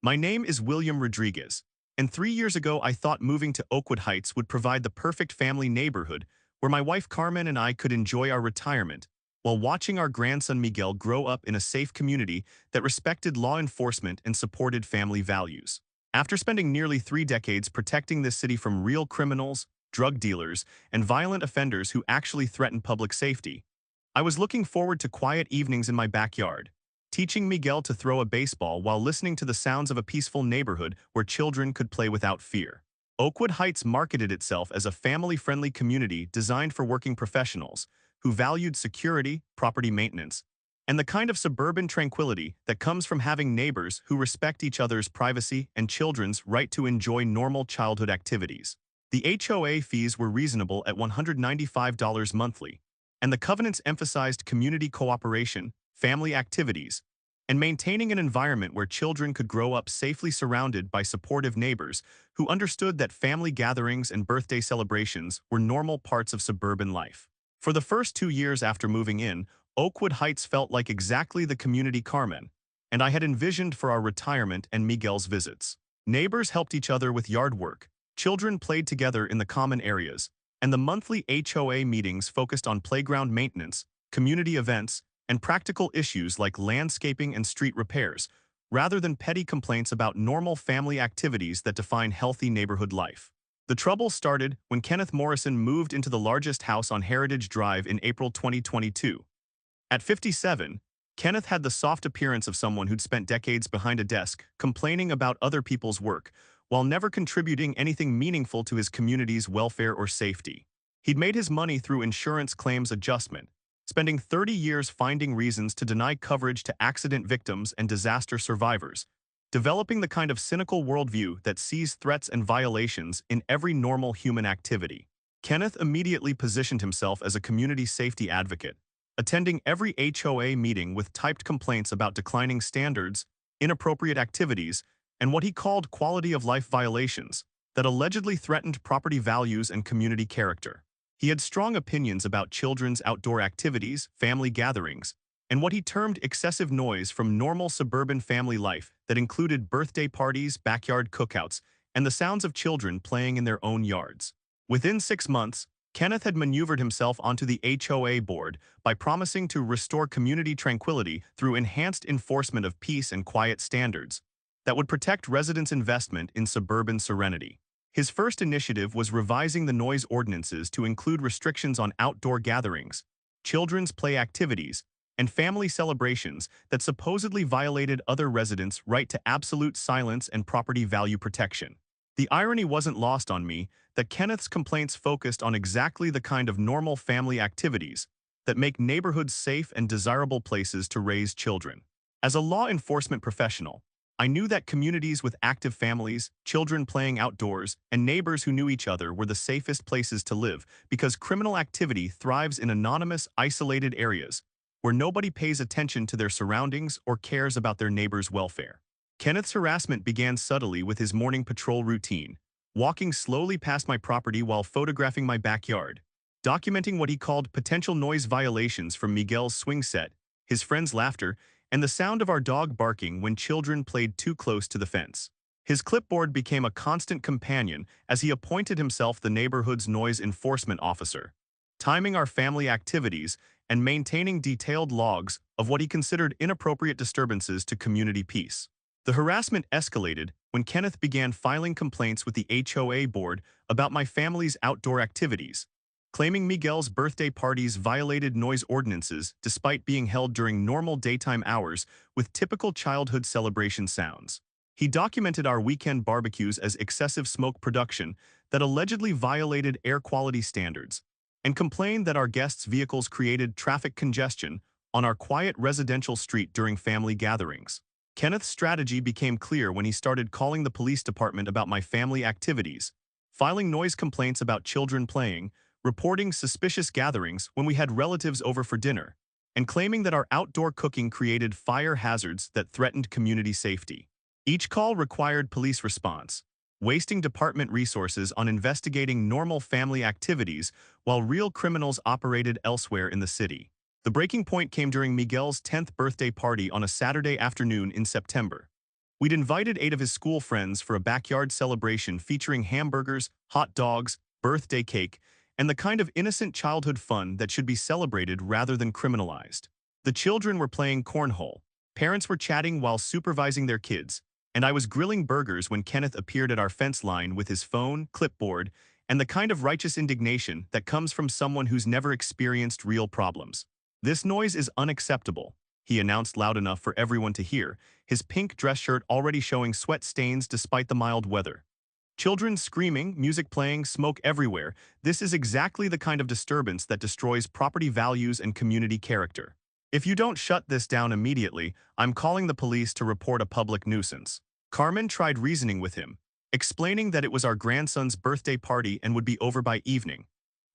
My name is William Rodriguez, and 3 years ago I thought moving to Oakwood Heights would provide the perfect family neighborhood where my wife Carmen and I could enjoy our retirement while watching our grandson Miguel grow up in a safe community that respected law enforcement and supported family values. After spending nearly 3 decades protecting this city from real criminals, drug dealers, and violent offenders who actually threaten public safety, I was looking forward to quiet evenings in my backyard, teaching Miguel to throw a baseball while listening to the sounds of a peaceful neighborhood where children could play without fear. Oakwood Heights marketed itself as a family-friendly community designed for working professionals who valued security, property maintenance, and the kind of suburban tranquility that comes from having neighbors who respect each other's privacy and children's right to enjoy normal childhood activities. The HOA fees were reasonable at $195 monthly, and the covenants emphasized community cooperation, family activities, and maintaining an environment where children could grow up safely surrounded by supportive neighbors who understood that family gatherings and birthday celebrations were normal parts of suburban life. For the first 2 years after moving in, Oakwood Heights felt like exactly the community Carmen, and I had envisioned for our retirement and Miguel's visits. Neighbors helped each other with yard work, children played together in the common areas, and the monthly HOA meetings focused on playground maintenance, community events, and practical issues like landscaping and street repairs, rather than petty complaints about normal family activities that define healthy neighborhood life. The trouble started when Kenneth Morrison moved into the largest house on Heritage Drive in April 2022. At 57, Kenneth had the soft appearance of someone who'd spent decades behind a desk, complaining about other people's work, while never contributing anything meaningful to his community's welfare or safety. He'd made his money through insurance claims adjustment, spending 30 years finding reasons to deny coverage to accident victims and disaster survivors, developing the kind of cynical worldview that sees threats and violations in every normal human activity. Kenneth immediately positioned himself as a community safety advocate, attending every HOA meeting with typed complaints about declining standards, inappropriate activities, and what he called quality of life violations that allegedly threatened property values and community character. He had strong opinions about children's outdoor activities, family gatherings, and what he termed excessive noise from normal suburban family life that included birthday parties, backyard cookouts, and the sounds of children playing in their own yards. Within 6 months, Kenneth had maneuvered himself onto the HOA board by promising to restore community tranquility through enhanced enforcement of peace and quiet standards that would protect residents' investment in suburban serenity. His first initiative was revising the noise ordinances to include restrictions on outdoor gatherings, children's play activities, and family celebrations that supposedly violated other residents' right to absolute silence and property value protection. The irony wasn't lost on me that Kenneth's complaints focused on exactly the kind of normal family activities that make neighborhoods safe and desirable places to raise children. As a law enforcement professional, I knew that communities with active families, children playing outdoors, and neighbors who knew each other were the safest places to live because criminal activity thrives in anonymous, isolated areas where nobody pays attention to their surroundings or cares about their neighbor's welfare. Kenneth's harassment began subtly with his morning patrol routine, walking slowly past my property while photographing my backyard, documenting what he called potential noise violations from Miguel's swing set, his friends' laughter, and the sound of our dog barking when children played too close to the fence. His clipboard became a constant companion as he appointed himself the neighborhood's noise enforcement officer, timing our family activities and maintaining detailed logs of what he considered inappropriate disturbances to community peace. The harassment escalated when Kenneth began filing complaints with the HOA board about my family's outdoor activities, claiming Miguel's birthday parties violated noise ordinances despite being held during normal daytime hours with typical childhood celebration sounds. He documented our weekend barbecues as excessive smoke production that allegedly violated air quality standards, and complained that our guests' vehicles created traffic congestion on our quiet residential street during family gatherings. Kenneth's strategy became clear when he started calling the police department about my family activities, filing noise complaints about children playing, reporting suspicious gatherings when we had relatives over for dinner, and claiming that our outdoor cooking created fire hazards that threatened community safety. Each call required police response, wasting department resources on investigating normal family activities while real criminals operated elsewhere in the city. The breaking point came during Miguel's 10th birthday party on a Saturday afternoon in September. We'd invited 8 of his school friends for a backyard celebration featuring hamburgers, hot dogs, birthday cake, and the kind of innocent childhood fun that should be celebrated rather than criminalized. The children were playing cornhole, parents were chatting while supervising their kids, and I was grilling burgers when Kenneth appeared at our fence line with his phone, clipboard, and the kind of righteous indignation that comes from someone who's never experienced real problems. "This noise is unacceptable," he announced loud enough for everyone to hear, his pink dress shirt already showing sweat stains despite the mild weather. Children screaming, music playing, smoke everywhere. This is exactly the kind of disturbance that destroys property values and community character. "If you don't shut this down immediately, I'm calling the police to report a public nuisance." Carmen tried reasoning with him, explaining that it was our grandson's birthday party and would be over by evening.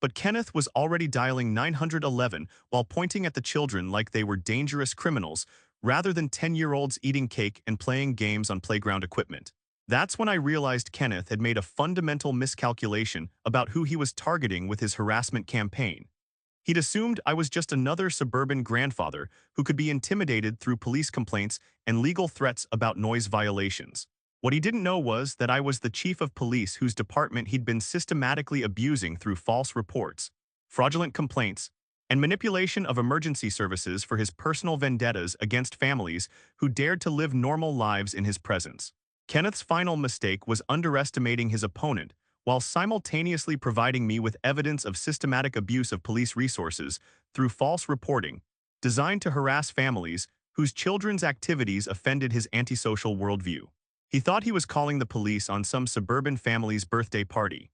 But Kenneth was already dialing 911 while pointing at the children like they were dangerous criminals rather than 10-year-olds eating cake and playing games on playground equipment. That's when I realized Kenneth had made a fundamental miscalculation about who he was targeting with his harassment campaign. He'd assumed I was just another suburban grandfather who could be intimidated through police complaints and legal threats about noise violations. What he didn't know was that I was the chief of police whose department he'd been systematically abusing through false reports, fraudulent complaints, and manipulation of emergency services for his personal vendettas against families who dared to live normal lives in his presence. Kenneth's final mistake was underestimating his opponent while simultaneously providing me with evidence of systematic abuse of police resources through false reporting, designed to harass families whose children's activities offended his antisocial worldview. He thought he was calling the police on some suburban family's birthday party.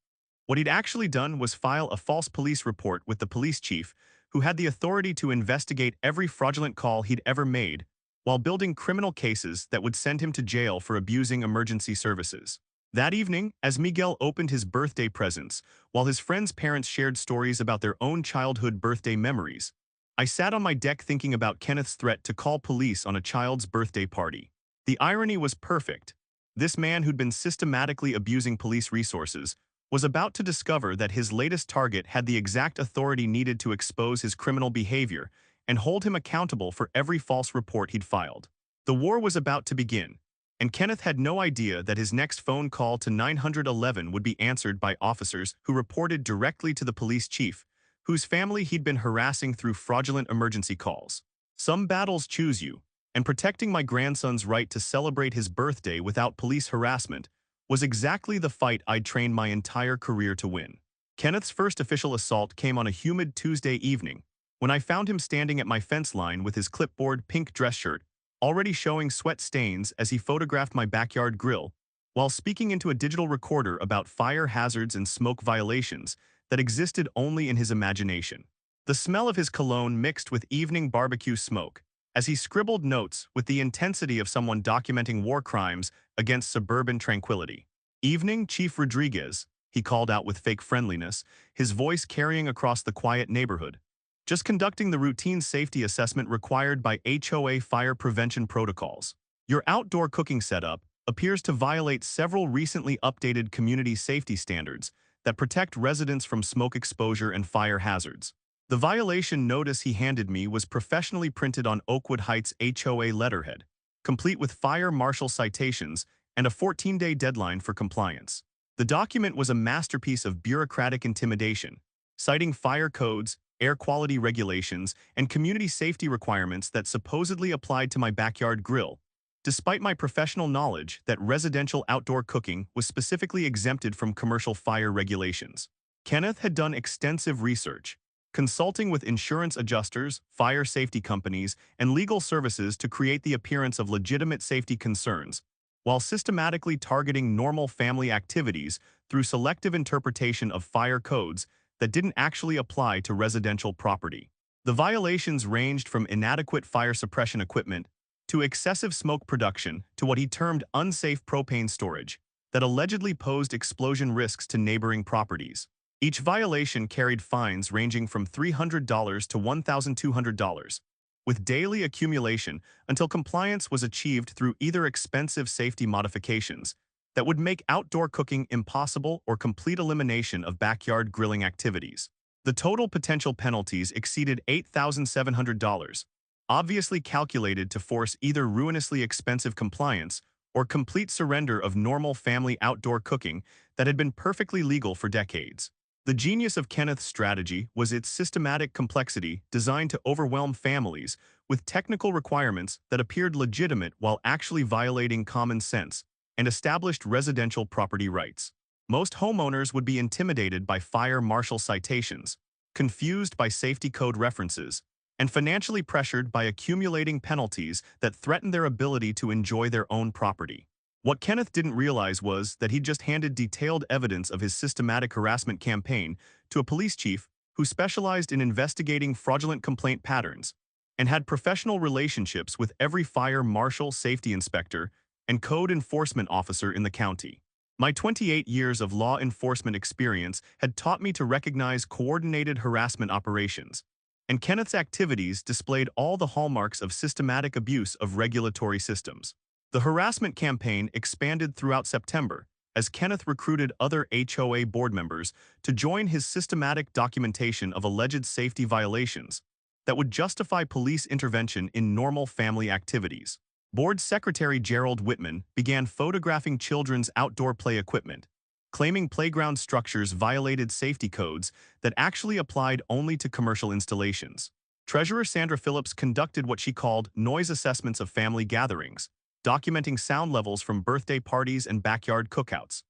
What he'd actually done was file a false police report with the police chief, who had the authority to investigate every fraudulent call he'd ever made, while building criminal cases that would send him to jail for abusing emergency services. That evening, as Miguel opened his birthday presents, while his friends' parents shared stories about their own childhood birthday memories, I sat on my deck thinking about Kenneth's threat to call police on a child's birthday party. The irony was perfect. This man who'd been systematically abusing police resources was about to discover that his latest target had the exact authority needed to expose his criminal behavior and hold him accountable for every false report he'd filed. The war was about to begin, and Kenneth had no idea that his next phone call to 911 would be answered by officers who reported directly to the police chief, whose family he'd been harassing through fraudulent emergency calls. Some battles choose you, and protecting my grandson's right to celebrate his birthday without police harassment was exactly the fight I'd trained my entire career to win. Kenneth's first official assault came on a humid Tuesday evening, when I found him standing at my fence line with his clipboard pink dress shirt already showing sweat stains as he photographed my backyard grill, while speaking into a digital recorder about fire hazards and smoke violations that existed only in his imagination. The smell of his cologne mixed with evening barbecue smoke, as he scribbled notes with the intensity of someone documenting war crimes against suburban tranquility. "Evening, Chief Rodriguez," he called out with fake friendliness, his voice carrying across the quiet neighborhood. "Just conducting the routine safety assessment required by HOA fire prevention protocols. Your outdoor cooking setup appears to violate several recently updated community safety standards that protect residents from smoke exposure and fire hazards." The violation notice he handed me was professionally printed on Oakwood Heights HOA letterhead, complete with fire marshal citations and a 14-day deadline for compliance. The document was a masterpiece of bureaucratic intimidation, citing fire codes, air quality regulations, and community safety requirements that supposedly applied to my backyard grill, despite my professional knowledge that residential outdoor cooking was specifically exempted from commercial fire regulations. Kenneth had done extensive research, consulting with insurance adjusters, fire safety companies, and legal services to create the appearance of legitimate safety concerns, while systematically targeting normal family activities through selective interpretation of fire codes that didn't actually apply to residential property. The violations ranged from inadequate fire suppression equipment to excessive smoke production to what he termed unsafe propane storage that allegedly posed explosion risks to neighboring properties. Each violation carried fines ranging from $300 to $1,200, with daily accumulation until compliance was achieved through either expensive safety modifications that would make outdoor cooking impossible or complete elimination of backyard grilling activities. The total potential penalties exceeded $8,700, obviously calculated to force either ruinously expensive compliance or complete surrender of normal family outdoor cooking that had been perfectly legal for decades. The genius of Kenneth's strategy was its systematic complexity designed to overwhelm families with technical requirements that appeared legitimate while actually violating common sense and established residential property rights. Most homeowners would be intimidated by fire marshal citations, confused by safety code references, and financially pressured by accumulating penalties that threatened their ability to enjoy their own property. What Kenneth didn't realize was that he'd just handed detailed evidence of his systematic harassment campaign to a police chief who specialized in investigating fraudulent complaint patterns and had professional relationships with every fire marshal, safety inspector, and code enforcement officer in the county. My 28 years of law enforcement experience had taught me to recognize coordinated harassment operations, and Kenneth's activities displayed all the hallmarks of systematic abuse of regulatory systems. The harassment campaign expanded throughout September as Kenneth recruited other HOA board members to join his systematic documentation of alleged safety violations that would justify police intervention in normal family activities. Board Secretary Gerald Whitman began photographing children's outdoor play equipment, claiming playground structures violated safety codes that actually applied only to commercial installations. Treasurer Sandra Phillips conducted what she called noise assessments of family gatherings, documenting sound levels from birthday parties and backyard cookouts.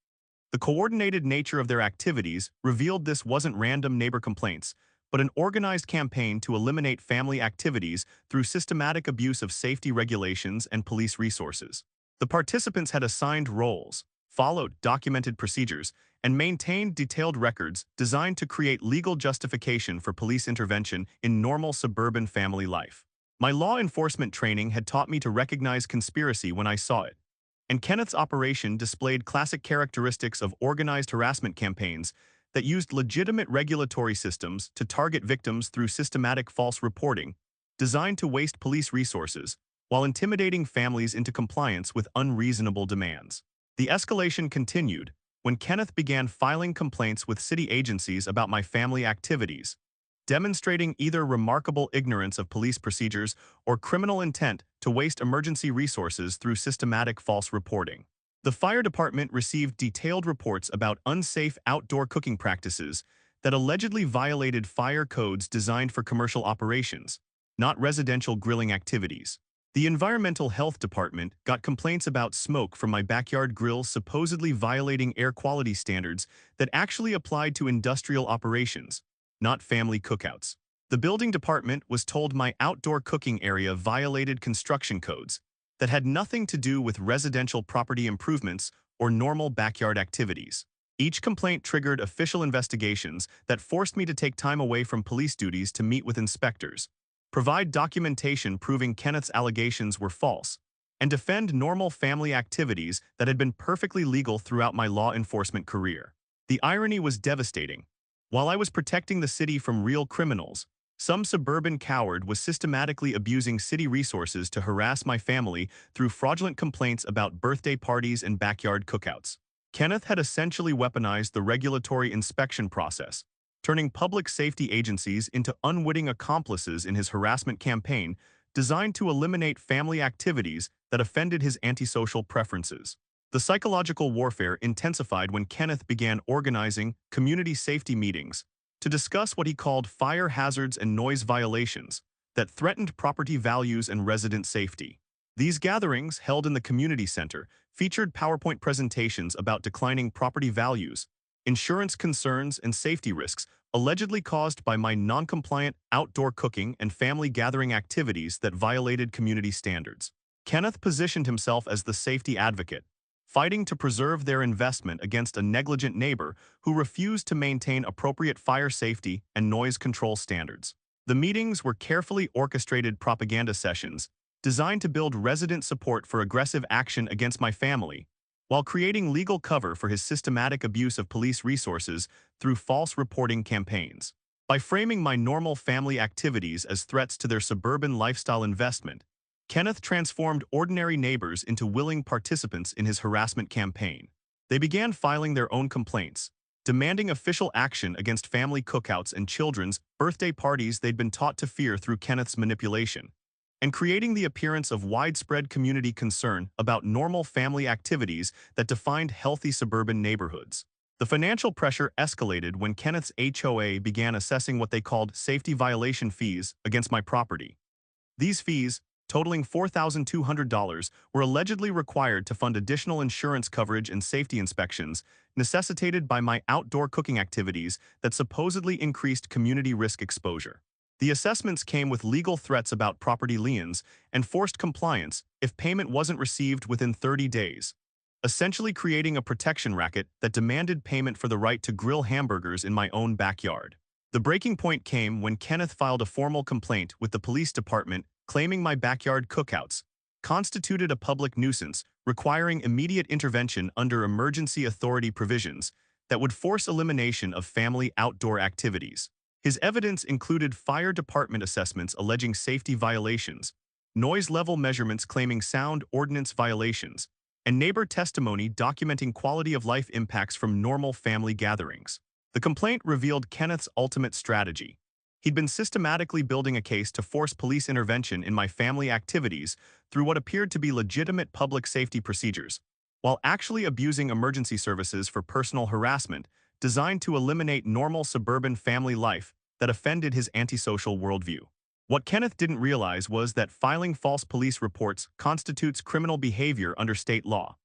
The coordinated nature of their activities revealed this wasn't random neighbor complaints, but an organized campaign to eliminate family activities through systematic abuse of safety regulations and police resources. The participants had assigned roles, followed documented procedures, and maintained detailed records designed to create legal justification for police intervention in normal suburban family life. My law enforcement training had taught me to recognize conspiracy when I saw it, and Kenneth's operation displayed classic characteristics of organized harassment campaigns that used legitimate regulatory systems to target victims through systematic false reporting, designed to waste police resources, while intimidating families into compliance with unreasonable demands. The escalation continued when Kenneth began filing complaints with city agencies about my family activities, demonstrating either remarkable ignorance of police procedures or criminal intent to waste emergency resources through systematic false reporting. The fire department received detailed reports about unsafe outdoor cooking practices that allegedly violated fire codes designed for commercial operations, not residential grilling activities. The Environmental Health Department got complaints about smoke from my backyard grill supposedly violating air quality standards that actually applied to industrial operations, not family cookouts. The building department was told my outdoor cooking area violated construction codes that had nothing to do with residential property improvements or normal backyard activities. Each complaint triggered official investigations that forced me to take time away from police duties to meet with inspectors, provide documentation proving Kenneth's allegations were false, and defend normal family activities that had been perfectly legal throughout my law enforcement career. The irony was devastating. While I was protecting the city from real criminals, some suburban coward was systematically abusing city resources to harass my family through fraudulent complaints about birthday parties and backyard cookouts. Kenneth had essentially weaponized the regulatory inspection process, turning public safety agencies into unwitting accomplices in his harassment campaign designed to eliminate family activities that offended his antisocial preferences. The psychological warfare intensified when Kenneth began organizing community safety meetings to discuss what he called fire hazards and noise violations that threatened property values and resident safety. These gatherings, held in the community center, featured PowerPoint presentations about declining property values, insurance concerns, and safety risks allegedly caused by my non-compliant outdoor cooking and family gathering activities that violated community standards. Kenneth positioned himself as the safety advocate, fighting to preserve their investment against a negligent neighbor who refused to maintain appropriate fire safety and noise control standards. The meetings were carefully orchestrated propaganda sessions designed to build resident support for aggressive action against my family, while creating legal cover for his systematic abuse of police resources through false reporting campaigns. By framing my normal family activities as threats to their suburban lifestyle investment, Kenneth transformed ordinary neighbors into willing participants in his harassment campaign. They began filing their own complaints, demanding official action against family cookouts and children's birthday parties they'd been taught to fear through Kenneth's manipulation. and creating the appearance of widespread community concern about normal family activities that defined healthy suburban neighborhoods. The financial pressure escalated when Kenneth's HOA began assessing what they called safety violation fees against my property. These fees, totaling $4,200, were allegedly required to fund additional insurance coverage and safety inspections necessitated by my outdoor cooking activities that supposedly increased community risk exposure. The assessments came with legal threats about property liens and forced compliance if payment wasn't received within 30 days, essentially creating a protection racket that demanded payment for the right to grill hamburgers in my own backyard. The breaking point came when Kenneth filed a formal complaint with the police department claiming my backyard cookouts constituted a public nuisance, requiring immediate intervention under emergency authority provisions that would force elimination of family outdoor activities. His evidence included fire department assessments alleging safety violations, noise level measurements claiming sound ordinance violations, and neighbor testimony documenting quality of life impacts from normal family gatherings. The complaint revealed Kenneth's ultimate strategy. He'd been systematically building a case to force police intervention in my family activities through what appeared to be legitimate public safety procedures, while actually abusing emergency services for personal harassment designed to eliminate normal suburban family life that offended his antisocial worldview. What Kenneth didn't realize was that filing false police reports constitutes criminal behavior under state law,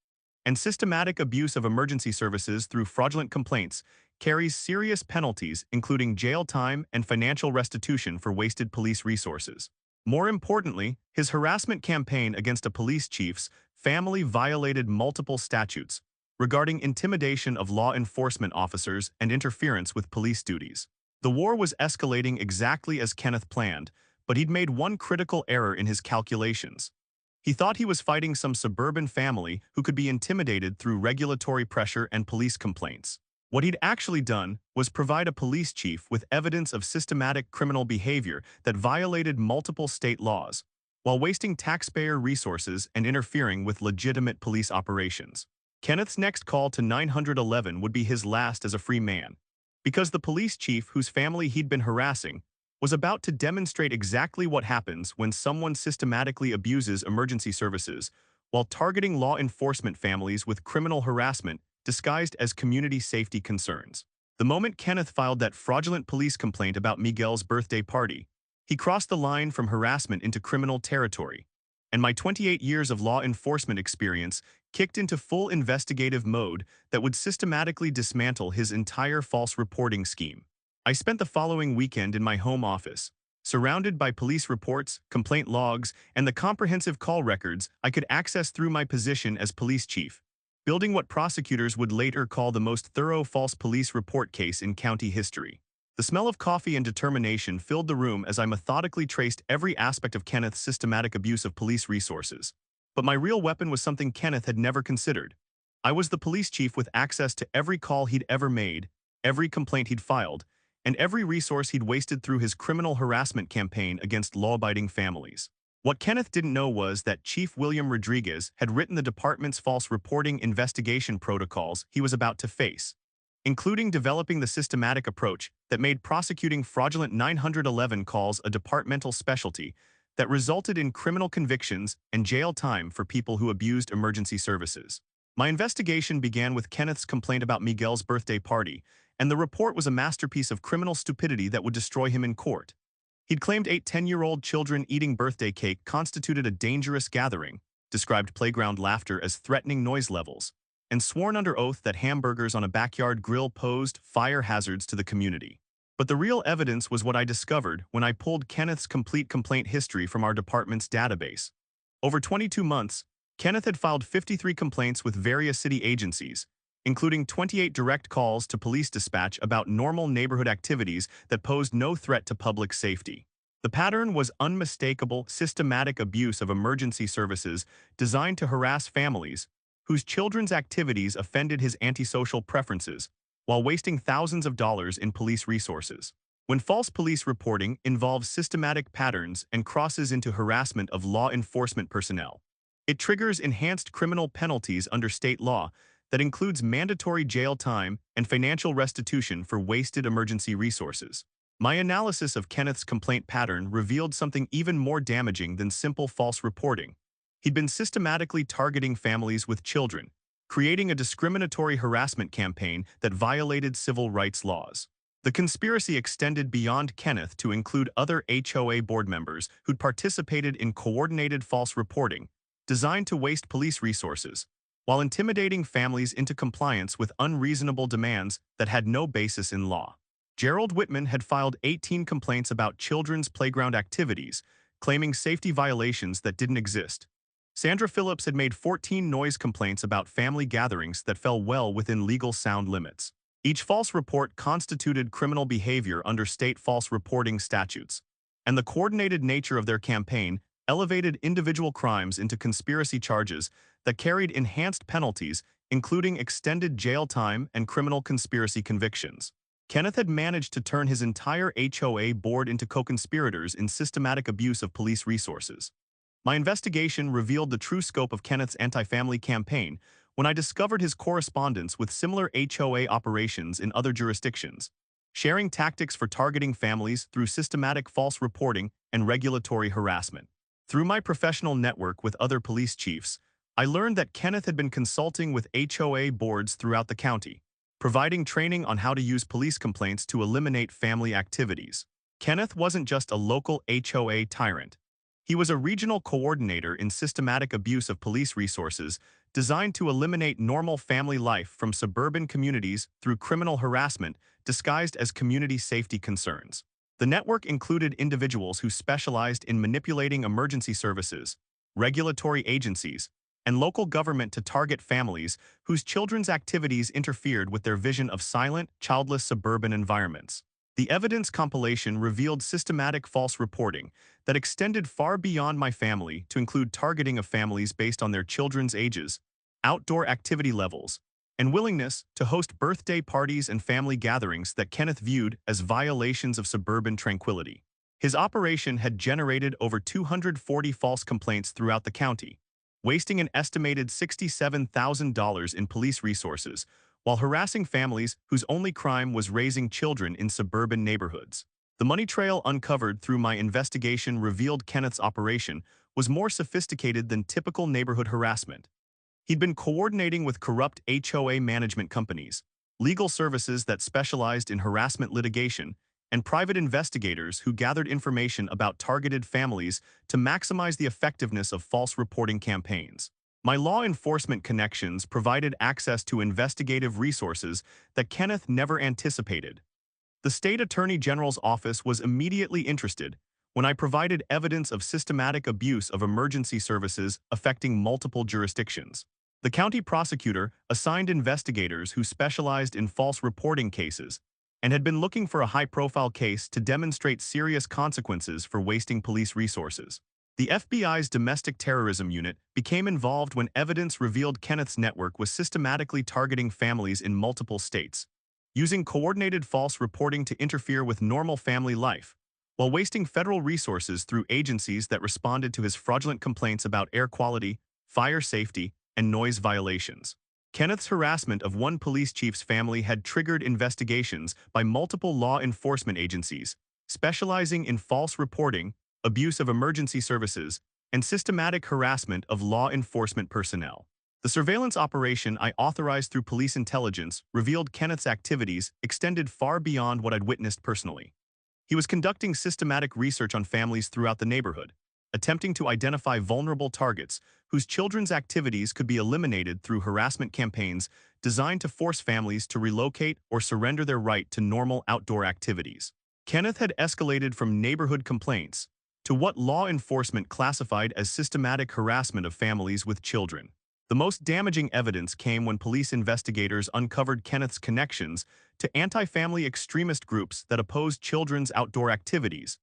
and systematic abuse of emergency services through fraudulent complaints carries serious penalties, including jail time and financial restitution for wasted police resources. More importantly, his harassment campaign against a police chief's family violated multiple statutes regarding intimidation of law enforcement officers and interference with police duties. The war was escalating exactly as Kenneth planned, but he'd made one critical error in his calculations. He thought he was fighting some suburban family who could be intimidated through regulatory pressure and police complaints. What he'd actually done was provide a police chief with evidence of systematic criminal behavior that violated multiple state laws, while wasting taxpayer resources and interfering with legitimate police operations. Kenneth's next call to 911 would be his last as a free man, because the police chief whose family he'd been harassing was about to demonstrate exactly what happens when someone systematically abuses emergency services while targeting law enforcement families with criminal harassment disguised as community safety concerns. The moment Kenneth filed that fraudulent police complaint about Miguel's birthday party, he crossed the line from harassment into criminal territory, and my 28 years of law enforcement experience kicked into full investigative mode that would systematically dismantle his entire false reporting scheme. I spent the following weekend in my home office, surrounded by police reports, complaint logs, and the comprehensive call records I could access through my position as police chief, building what prosecutors would later call the most thorough false police report case in county history. The smell of coffee and determination filled the room as I methodically traced every aspect of Kenneth's systematic abuse of police resources. But my real weapon was something Kenneth had never considered. I was the police chief with access to every call he'd ever made, every complaint he'd filed, and every resource he'd wasted through his criminal harassment campaign against law-abiding families. What Kenneth didn't know was that Chief William Rodriguez had written the department's false reporting investigation protocols he was about to face, including developing the systematic approach that made prosecuting fraudulent 911 calls a departmental specialty that resulted in criminal convictions and jail time for people who abused emergency services. My investigation began with Kenneth's complaint about Miguel's birthday party, and the report was a masterpiece of criminal stupidity that would destroy him in court. He'd claimed 8 10-year-old children eating birthday cake constituted a dangerous gathering, described playground laughter as threatening noise levels, and sworn under oath that hamburgers on a backyard grill posed fire hazards to the community. But the real evidence was what I discovered when I pulled Kenneth's complete complaint history from our department's database. Over 22 months, Kenneth had filed 53 complaints with various city agencies, including 28 direct calls to police dispatch about normal neighborhood activities that posed no threat to public safety. The pattern was unmistakable, systematic abuse of emergency services designed to harass families whose children's activities offended his antisocial preferences, while wasting thousands of dollars in police resources. When false police reporting involves systematic patterns and crosses into harassment of law enforcement personnel, it triggers enhanced criminal penalties under state law that includes mandatory jail time and financial restitution for wasted emergency resources. My analysis of Kenneth's complaint pattern revealed something even more damaging than simple false reporting. He'd been systematically targeting families with children, creating a discriminatory harassment campaign that violated civil rights laws. The conspiracy extended beyond Kenneth to include other HOA board members who'd participated in coordinated false reporting, designed to waste police resources, while intimidating families into compliance with unreasonable demands that had no basis in law. Gerald Whitman had filed 18 complaints about children's playground activities, claiming safety violations that didn't exist. Sandra Phillips had made 14 noise complaints about family gatherings that fell well within legal sound limits. Each false report constituted criminal behavior under state false reporting statutes, and the coordinated nature of their campaign elevated individual crimes into conspiracy charges that carried enhanced penalties, including extended jail time and criminal conspiracy convictions. Kenneth had managed to turn his entire HOA board into co-conspirators in systematic abuse of police resources. My investigation revealed the true scope of Kenneth's anti-family campaign when I discovered his correspondence with similar HOA operations in other jurisdictions, sharing tactics for targeting families through systematic false reporting and regulatory harassment. Through my professional network with other police chiefs, I learned that Kenneth had been consulting with HOA boards throughout the county, providing training on how to use police complaints to eliminate family activities. Kenneth wasn't just a local HOA tyrant. He was a regional coordinator in systematic abuse of police resources designed to eliminate normal family life from suburban communities through criminal harassment disguised as community safety concerns. The network included individuals who specialized in manipulating emergency services, regulatory agencies, and local government to target families whose children's activities interfered with their vision of silent, childless suburban environments. The evidence compilation revealed systematic false reporting that extended far beyond my family to include targeting of families based on their children's ages, outdoor activity levels, and willingness to host birthday parties and family gatherings that Kenneth viewed as violations of suburban tranquility. His operation had generated over 240 false complaints throughout the county, wasting an estimated $67,000 in police resources, while harassing families whose only crime was raising children in suburban neighborhoods. The money trail uncovered through my investigation revealed Kenneth's operation was more sophisticated than typical neighborhood harassment. He'd been coordinating with corrupt HOA management companies, legal services that specialized in harassment litigation, and private investigators who gathered information about targeted families to maximize the effectiveness of false reporting campaigns. My law enforcement connections provided access to investigative resources that Kenneth never anticipated. The State Attorney General's office was immediately interested when I provided evidence of systematic abuse of emergency services affecting multiple jurisdictions. The county prosecutor assigned investigators who specialized in false reporting cases and had been looking for a high-profile case to demonstrate serious consequences for wasting police resources. The FBI's domestic terrorism unit became involved when evidence revealed Kenneth's network was systematically targeting families in multiple states, using coordinated false reporting to interfere with normal family life, while wasting federal resources through agencies that responded to his fraudulent complaints about air quality, fire safety, and noise violations. Kenneth's harassment of one police chief's family had triggered investigations by multiple law enforcement agencies, specializing in false reporting, abuse of emergency services, and systematic harassment of law enforcement personnel. The surveillance operation I authorized through police intelligence revealed Kenneth's activities extended far beyond what I'd witnessed personally. He was conducting systematic research on families throughout the neighborhood, attempting to identify vulnerable targets whose children's activities could be eliminated through harassment campaigns designed to force families to relocate or surrender their right to normal outdoor activities. Kenneth had escalated from neighborhood complaints to what law enforcement classified as systematic harassment of families with children. The most damaging evidence came when police investigators uncovered Kenneth's connections to anti-family extremist groups that opposed children's outdoor activities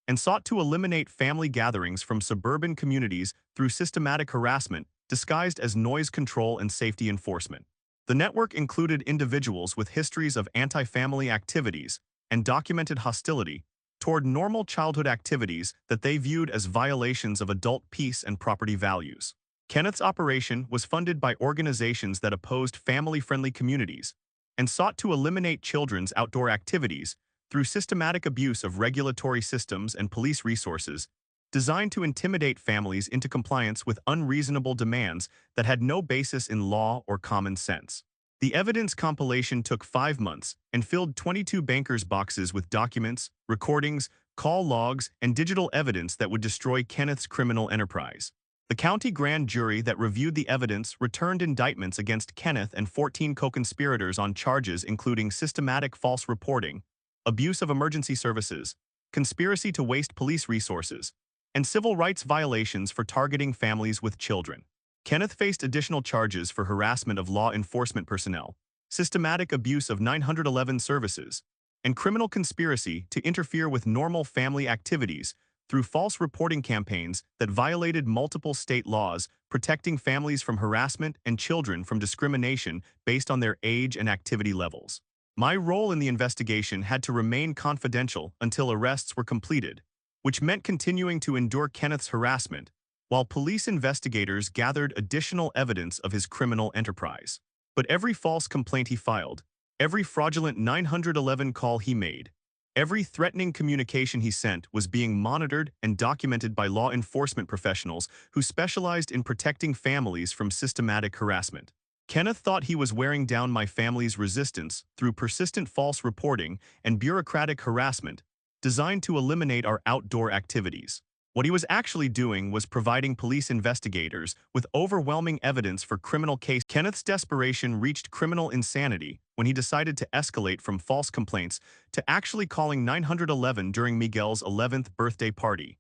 and sought to eliminate family gatherings from suburban communities through systematic harassment disguised as noise control and safety enforcement. The network included individuals with histories of anti-family activities and documented hostility toward normal childhood activities that they viewed as violations of adult peace and property values. Kenneth's operation was funded by organizations that opposed family-friendly communities and sought to eliminate children's outdoor activities through systematic abuse of regulatory systems and police resources, designed to intimidate families into compliance with unreasonable demands that had no basis in law or common sense. The evidence compilation took 5 months and filled 22 bankers' boxes with documents, recordings, call logs, and digital evidence that would destroy Kenneth's criminal enterprise. The county grand jury that reviewed the evidence returned indictments against Kenneth and 14 co-conspirators on charges including systematic false reporting, abuse of emergency services, conspiracy to waste police resources, and civil rights violations for targeting families with children. Kenneth faced additional charges for harassment of law enforcement personnel, systematic abuse of 911 services, and criminal conspiracy to interfere with normal family activities through false reporting campaigns that violated multiple state laws protecting families from harassment and children from discrimination based on their age and activity levels. My role in the investigation had to remain confidential until arrests were completed, which meant continuing to endure Kenneth's harassment while police investigators gathered additional evidence of his criminal enterprise. But every false complaint he filed, every fraudulent 911 call he made, every threatening communication he sent was being monitored and documented by law enforcement professionals who specialized in protecting families from systematic harassment. Kenneth thought he was wearing down my family's resistance through persistent false reporting and bureaucratic harassment designed to eliminate our outdoor activities. What he was actually doing was providing police investigators with overwhelming evidence for criminal case. Kenneth's desperation reached criminal insanity when he decided to escalate from false complaints to actually calling 911 during Miguel's 11th birthday party.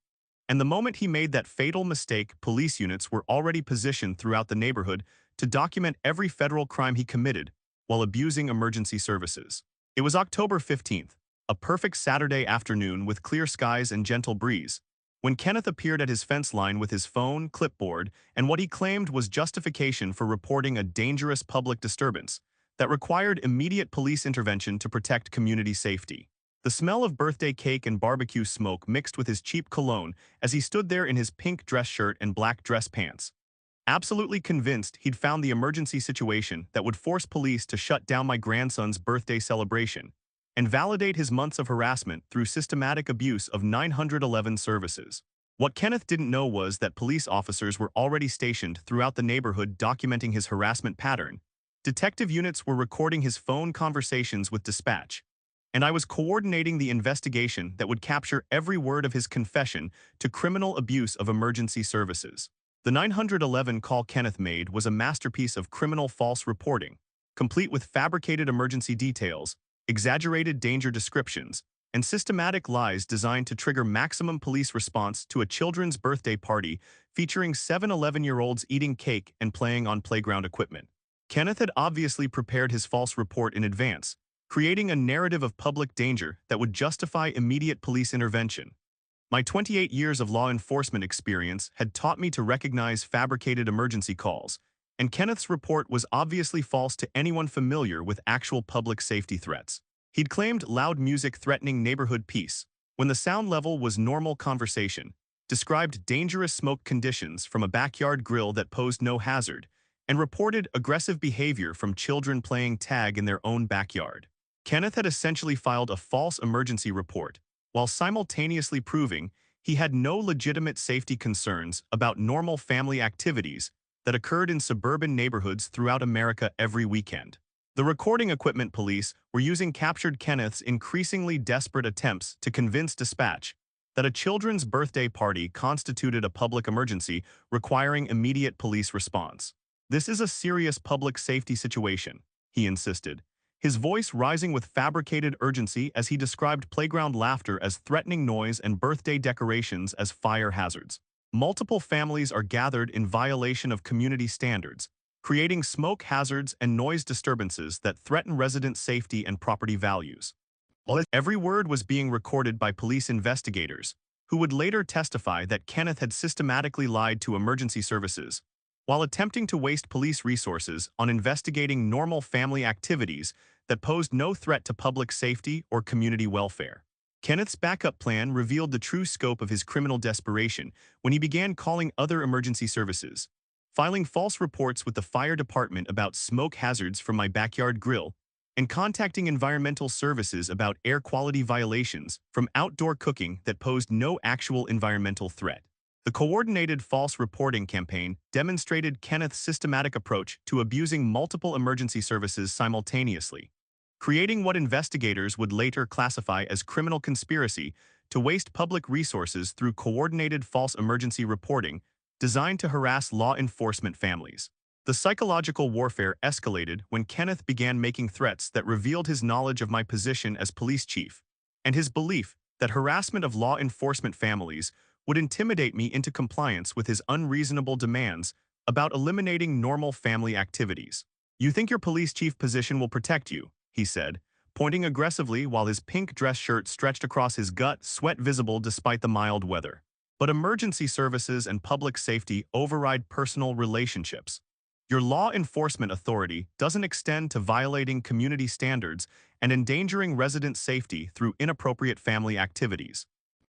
And the moment he made that fatal mistake, police units were already positioned throughout the neighborhood to document every federal crime he committed while abusing emergency services. It was October 15th, a perfect Saturday afternoon with clear skies and gentle breeze, when Kenneth appeared at his fence line with his phone, clipboard, and what he claimed was justification for reporting a dangerous public disturbance that required immediate police intervention to protect community safety. The smell of birthday cake and barbecue smoke mixed with his cheap cologne as he stood there in his pink dress shirt and black dress pants. Absolutely convinced he'd found the emergency situation that would force police to shut down my grandson's birthday celebration and validate his months of harassment through systematic abuse of 911 services. What Kenneth didn't know was that police officers were already stationed throughout the neighborhood documenting his harassment pattern. Detective units were recording his phone conversations with dispatch, and I was coordinating the investigation that would capture every word of his confession to criminal abuse of emergency services. The 911 call Kenneth made was a masterpiece of criminal false reporting, complete with fabricated emergency details, exaggerated danger descriptions, and systematic lies designed to trigger maximum police response to a children's birthday party featuring 7 11-year-olds eating cake and playing on playground equipment. Kenneth had obviously prepared his false report in advance, creating a narrative of public danger that would justify immediate police intervention. My 28 years of law enforcement experience had taught me to recognize fabricated emergency calls, and Kenneth's report was obviously false to anyone familiar with actual public safety threats. He'd claimed loud music threatening neighborhood peace, when the sound level was normal conversation, described dangerous smoke conditions from a backyard grill that posed no hazard, and reported aggressive behavior from children playing tag in their own backyard. Kenneth had essentially filed a false emergency report, while simultaneously proving he had no legitimate safety concerns about normal family activities that occurred in suburban neighborhoods throughout America every weekend. The recording equipment police were using captured Kenneth's increasingly desperate attempts to convince dispatch that a children's birthday party constituted a public emergency requiring immediate police response. "This is a serious public safety situation," he insisted, his voice rising with fabricated urgency as he described playground laughter as threatening noise and birthday decorations as fire hazards. Multiple families are gathered in violation of community standards, creating smoke hazards and noise disturbances that threaten resident safety and property values. Every word was being recorded by police investigators, who would later testify that Kenneth had systematically lied to emergency services, while attempting to waste police resources on investigating normal family activities that posed no threat to public safety or community welfare. Kenneth's backup plan revealed the true scope of his criminal desperation when he began calling other emergency services, filing false reports with the fire department about smoke hazards from my backyard grill, and contacting environmental services about air quality violations from outdoor cooking that posed no actual environmental threat. The coordinated false reporting campaign demonstrated Kenneth's systematic approach to abusing multiple emergency services simultaneously, creating what investigators would later classify as criminal conspiracy to waste public resources through coordinated false emergency reporting designed to harass law enforcement families. The psychological warfare escalated when Kenneth began making threats that revealed his knowledge of my position as police chief, and his belief that harassment of law enforcement families would intimidate me into compliance with his unreasonable demands about eliminating normal family activities. "You think your police chief position will protect you," he said, pointing aggressively while his pink dress shirt stretched across his gut, sweat visible despite the mild weather. "But emergency services and public safety override personal relationships. Your law enforcement authority doesn't extend to violating community standards and endangering resident safety through inappropriate family activities."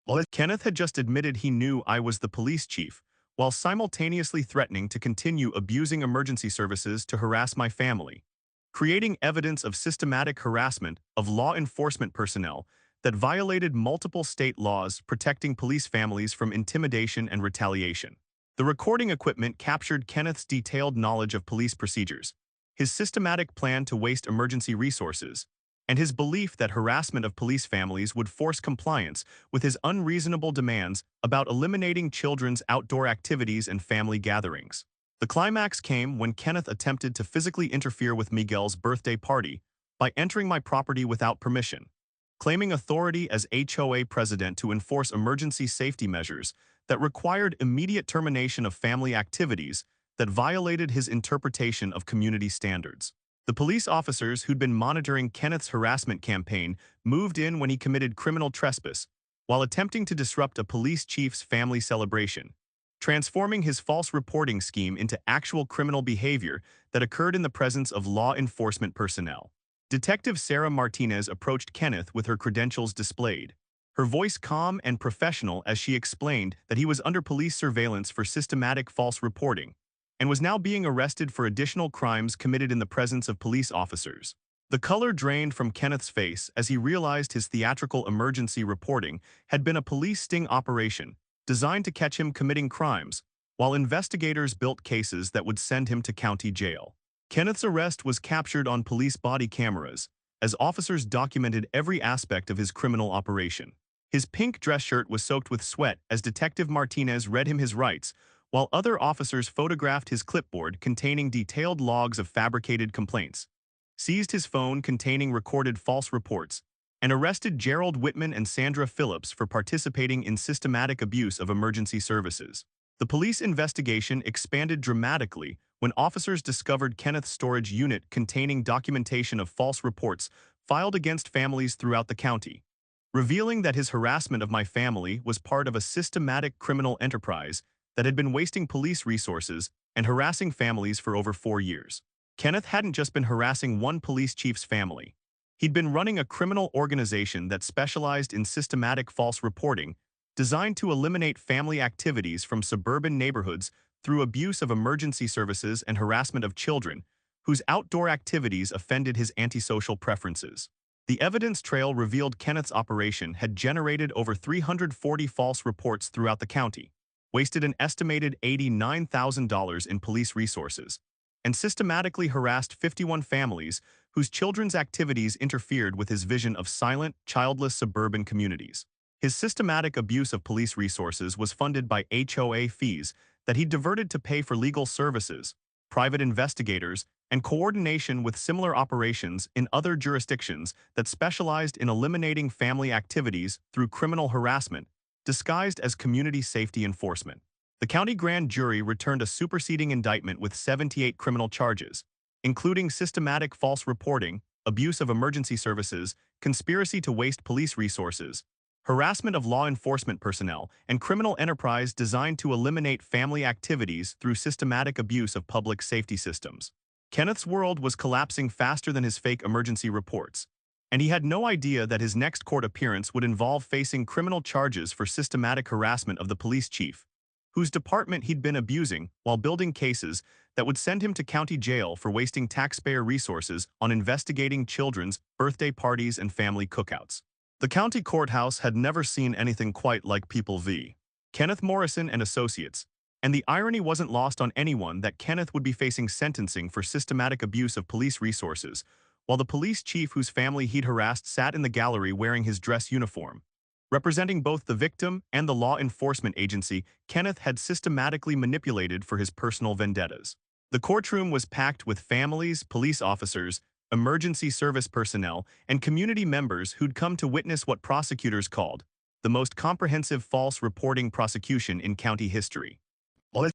Well, Kenneth had just admitted he knew I was the police chief, while simultaneously threatening to continue abusing emergency services to harass my family, creating evidence of systematic harassment of law enforcement personnel that violated multiple state laws protecting police families from intimidation and retaliation. The recording equipment captured Kenneth's detailed knowledge of police procedures, his systematic plan to waste emergency resources, and his belief that harassment of police families would force compliance with his unreasonable demands about eliminating children's outdoor activities and family gatherings. The climax came when Kenneth attempted to physically interfere with Miguel's birthday party by entering my property without permission, claiming authority as HOA president to enforce emergency safety measures that required immediate termination of family activities that violated his interpretation of community standards. The police officers who'd been monitoring Kenneth's harassment campaign moved in when he committed criminal trespass while attempting to disrupt a police chief's family celebration, transforming his false reporting scheme into actual criminal behavior that occurred in the presence of law enforcement personnel. Detective Sarah Martinez approached Kenneth with her credentials displayed, her voice calm and professional as she explained that he was under police surveillance for systematic false reporting and was now being arrested for additional crimes committed in the presence of police officers. The color drained from Kenneth's face as he realized his theatrical emergency reporting had been a police sting operation designed to catch him committing crimes, while investigators built cases that would send him to county jail. Kenneth's arrest was captured on police body cameras as officers documented every aspect of his criminal operation. His pink dress shirt was soaked with sweat as Detective Martinez read him his rights, while other officers photographed his clipboard containing detailed logs of fabricated complaints, seized his phone containing recorded false reports, and arrested Gerald Whitman and Sandra Phillips for participating in systematic abuse of emergency services. The police investigation expanded dramatically when officers discovered Kenneth's storage unit containing documentation of false reports filed against families throughout the county, revealing that his harassment of my family was part of a systematic criminal enterprise that had been wasting police resources and harassing families for over 4 years. Kenneth hadn't just been harassing one police chief's family. He'd been running a criminal organization that specialized in systematic false reporting, designed to eliminate family activities from suburban neighborhoods through abuse of emergency services and harassment of children, whose outdoor activities offended his antisocial preferences. The evidence trail revealed Kenneth's operation had generated over 340 false reports throughout the county, wasted an estimated $89,000 in police resources, and systematically harassed 51 families whose children's activities interfered with his vision of silent, childless suburban communities. His systematic abuse of police resources was funded by HOA fees that he diverted to pay for legal services, private investigators, and coordination with similar operations in other jurisdictions that specialized in eliminating family activities through criminal harassment, disguised as community safety enforcement. The county grand jury returned a superseding indictment with 78 criminal charges, including systematic false reporting, abuse of emergency services, conspiracy to waste police resources, harassment of law enforcement personnel, and criminal enterprise designed to eliminate family activities through systematic abuse of public safety systems. Kenneth's world was collapsing faster than his fake emergency reports, and he had no idea that his next court appearance would involve facing criminal charges for systematic harassment of the police chief, whose department he'd been abusing while building cases that would send him to county jail for wasting taxpayer resources on investigating children's birthday parties and family cookouts. The county courthouse had never seen anything quite like People v. Kenneth Morrison and Associates, and the irony wasn't lost on anyone that Kenneth would be facing sentencing for systematic abuse of police resources, while the police chief whose family he'd harassed sat in the gallery wearing his dress uniform. Representing both the victim and the law enforcement agency, Kenneth had systematically manipulated for his personal vendettas. The courtroom was packed with families, police officers, emergency service personnel, and community members who'd come to witness what prosecutors called the most comprehensive false reporting prosecution in county history.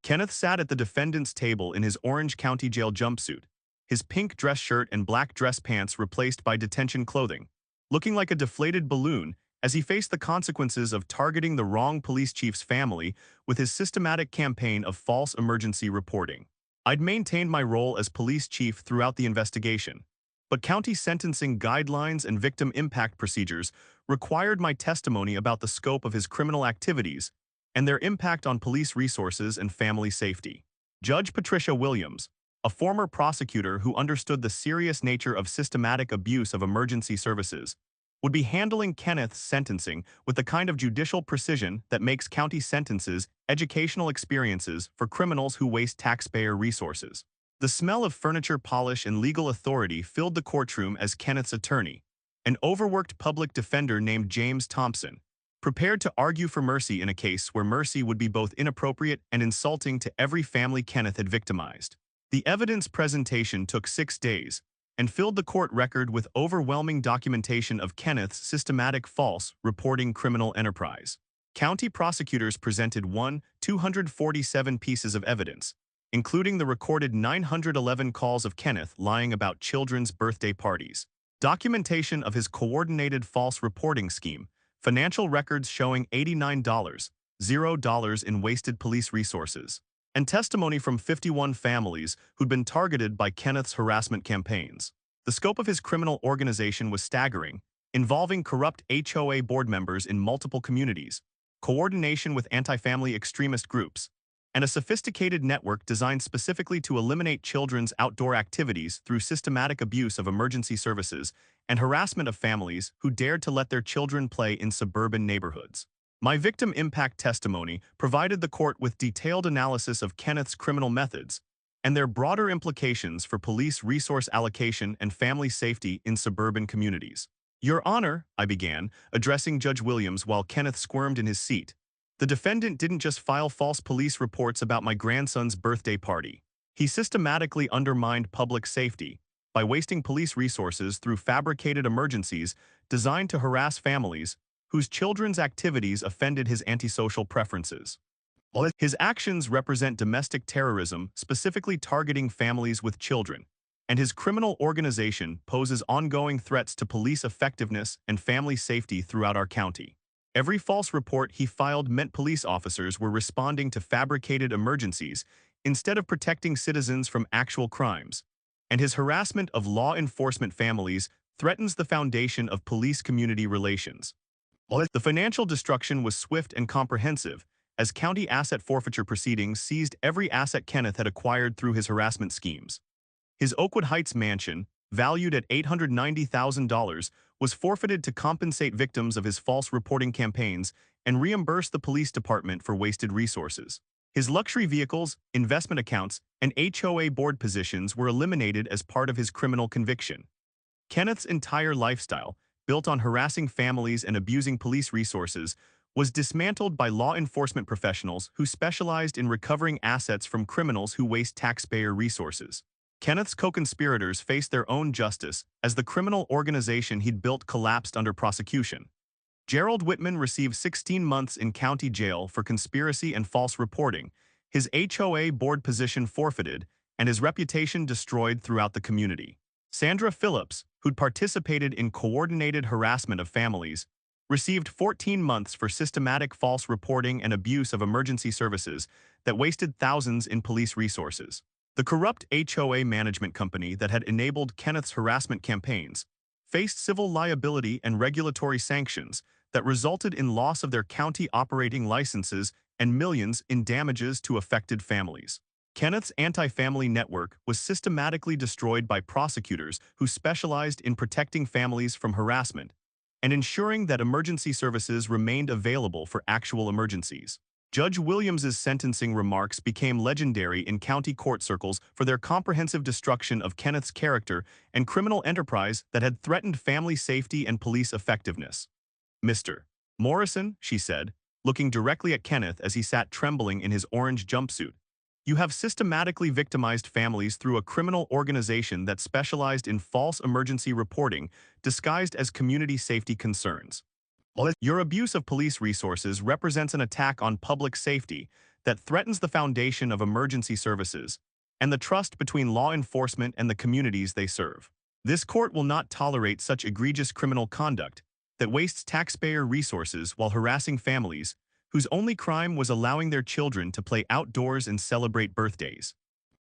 Kenneth sat at the defendant's table in his orange county jail jumpsuit, his pink dress shirt and black dress pants replaced by detention clothing, looking like a deflated balloon as he faced the consequences of targeting the wrong police chief's family with his systematic campaign of false emergency reporting. I'd maintained my role as police chief throughout the investigation, but county sentencing guidelines and victim impact procedures required my testimony about the scope of his criminal activities and their impact on police resources and family safety. Judge Patricia Williams, a former prosecutor who understood the serious nature of systematic abuse of emergency services, would be handling Kenneth's sentencing with the kind of judicial precision that makes county sentences educational experiences for criminals who waste taxpayer resources. The smell of furniture polish and legal authority filled the courtroom as Kenneth's attorney, an overworked public defender named James Thompson, prepared to argue for mercy in a case where mercy would be both inappropriate and insulting to every family Kenneth had victimized. The evidence presentation took 6 days and filled the court record with overwhelming documentation of Kenneth's systematic false reporting criminal enterprise. County prosecutors presented 247 pieces of evidence, including the recorded 911 calls of Kenneth lying about children's birthday parties, documentation of his coordinated false reporting scheme, financial records showing $89,000 in wasted police resources, and testimony from 51 families who'd been targeted by Kenneth's harassment campaigns. The scope of his criminal organization was staggering, involving corrupt HOA board members in multiple communities, coordination with anti-family extremist groups, and a sophisticated network designed specifically to eliminate children's outdoor activities through systematic abuse of emergency services and harassment of families who dared to let their children play in suburban neighborhoods. My victim impact testimony provided the court with detailed analysis of Kenneth's criminal methods and their broader implications for police resource allocation and family safety in suburban communities. "Your Honor," I began, addressing Judge Williams while Kenneth squirmed in his seat, "the defendant didn't just file false police reports about my grandson's birthday party. He systematically undermined public safety by wasting police resources through fabricated emergencies designed to harass families whose children's activities offended his antisocial preferences. His actions represent domestic terrorism, specifically targeting families with children, and his criminal organization poses ongoing threats to police effectiveness and family safety throughout our county. Every false report he filed meant police officers were responding to fabricated emergencies instead of protecting citizens from actual crimes, and his harassment of law enforcement families threatens the foundation of police-community relations." The financial destruction was swift and comprehensive, as county asset forfeiture proceedings seized every asset Kenneth had acquired through his harassment schemes. His Oakwood Heights mansion, valued at $890,000, was forfeited to compensate victims of his false reporting campaigns and reimburse the police department for wasted resources. His luxury vehicles, investment accounts, and HOA board positions were eliminated as part of his criminal conviction. Kenneth's entire lifestyle, built on harassing families and abusing police resources, was dismantled by law enforcement professionals who specialized in recovering assets from criminals who waste taxpayer resources. Kenneth's co-conspirators faced their own justice as the criminal organization he'd built collapsed under prosecution. Gerald Whitman received 16 months in county jail for conspiracy and false reporting, his HOA board position forfeited, and his reputation destroyed throughout the community. Sandra Phillips, who'd participated in coordinated harassment of families, received 14 months for systematic false reporting and abuse of emergency services that wasted thousands in police resources. The corrupt HOA management company that had enabled Kenneth's harassment campaigns faced civil liability and regulatory sanctions that resulted in loss of their county operating licenses and millions in damages to affected families. Kenneth's anti-family network was systematically destroyed by prosecutors who specialized in protecting families from harassment and ensuring that emergency services remained available for actual emergencies. Judge Williams's sentencing remarks became legendary in county court circles for their comprehensive destruction of Kenneth's character and criminal enterprise that had threatened family safety and police effectiveness. "Mr. Morrison," she said, looking directly at Kenneth as he sat trembling in his orange jumpsuit, "you have systematically victimized families through a criminal organization that specialized in false emergency reporting disguised as community safety concerns. Your abuse of police resources represents an attack on public safety that threatens the foundation of emergency services and the trust between law enforcement and the communities they serve. This court will not tolerate such egregious criminal conduct that wastes taxpayer resources while harassing families whose only crime was allowing their children to play outdoors and celebrate birthdays."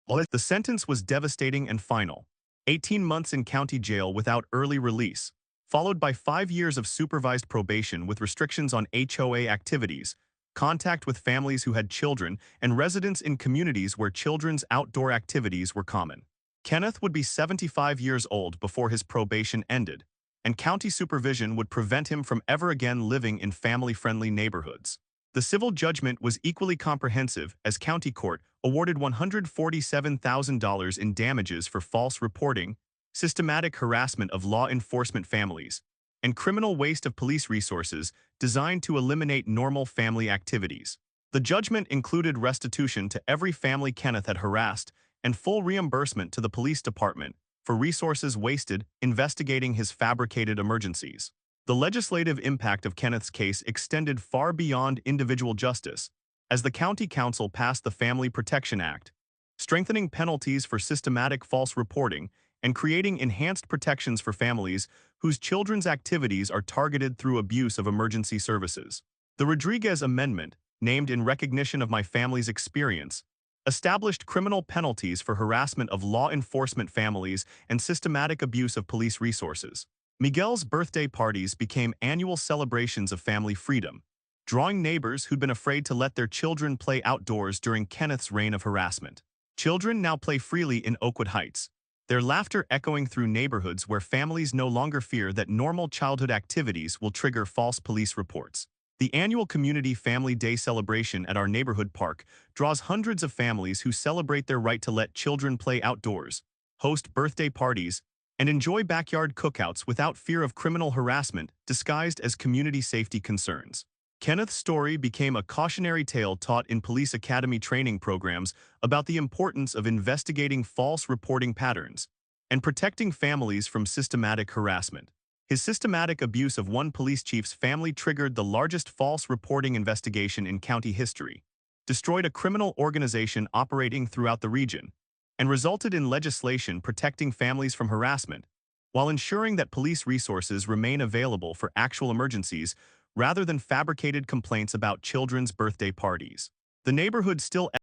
The sentence was devastating and final: 18 months in county jail without early release, followed by 5 years of supervised probation with restrictions on HOA activities, contact with families who had children, and residence in communities where children's outdoor activities were common. Kenneth would be 75 years old before his probation ended, and county supervision would prevent him from ever again living in family-friendly neighborhoods. The civil judgment was equally comprehensive as county court awarded $147,000 in damages for false reporting, systematic harassment of law enforcement families, and criminal waste of police resources designed to eliminate normal family activities. The judgment included restitution to every family Kenneth had harassed and full reimbursement to the police department for resources wasted investigating his fabricated emergencies. The legislative impact of Kenneth's case extended far beyond individual justice, as the County Council passed the Family Protection Act, strengthening penalties for systematic false reporting and creating enhanced protections for families whose children's activities are targeted through abuse of emergency services. The Rodriguez Amendment, named in recognition of my family's experience, established criminal penalties for harassment of law enforcement families and systematic abuse of police resources. Miguel's birthday parties became annual celebrations of family freedom, drawing neighbors who'd been afraid to let their children play outdoors during Kenneth's reign of harassment. Children now play freely in Oakwood Heights, their laughter echoing through neighborhoods where families no longer fear that normal childhood activities will trigger false police reports. The annual Community Family Day celebration at our neighborhood park draws hundreds of families who celebrate their right to let children play outdoors, host birthday parties, and enjoy backyard cookouts without fear of criminal harassment disguised as community safety concerns. Kenneth's story became a cautionary tale taught in police academy training programs about the importance of investigating false reporting patterns and protecting families from systematic harassment. His systematic abuse of one police chief's family triggered the largest false reporting investigation in county history, destroyed a criminal organization operating throughout the region, and resulted in legislation protecting families from harassment, while ensuring that police resources remain available for actual emergencies rather than fabricated complaints about children's birthday parties. The neighborhood still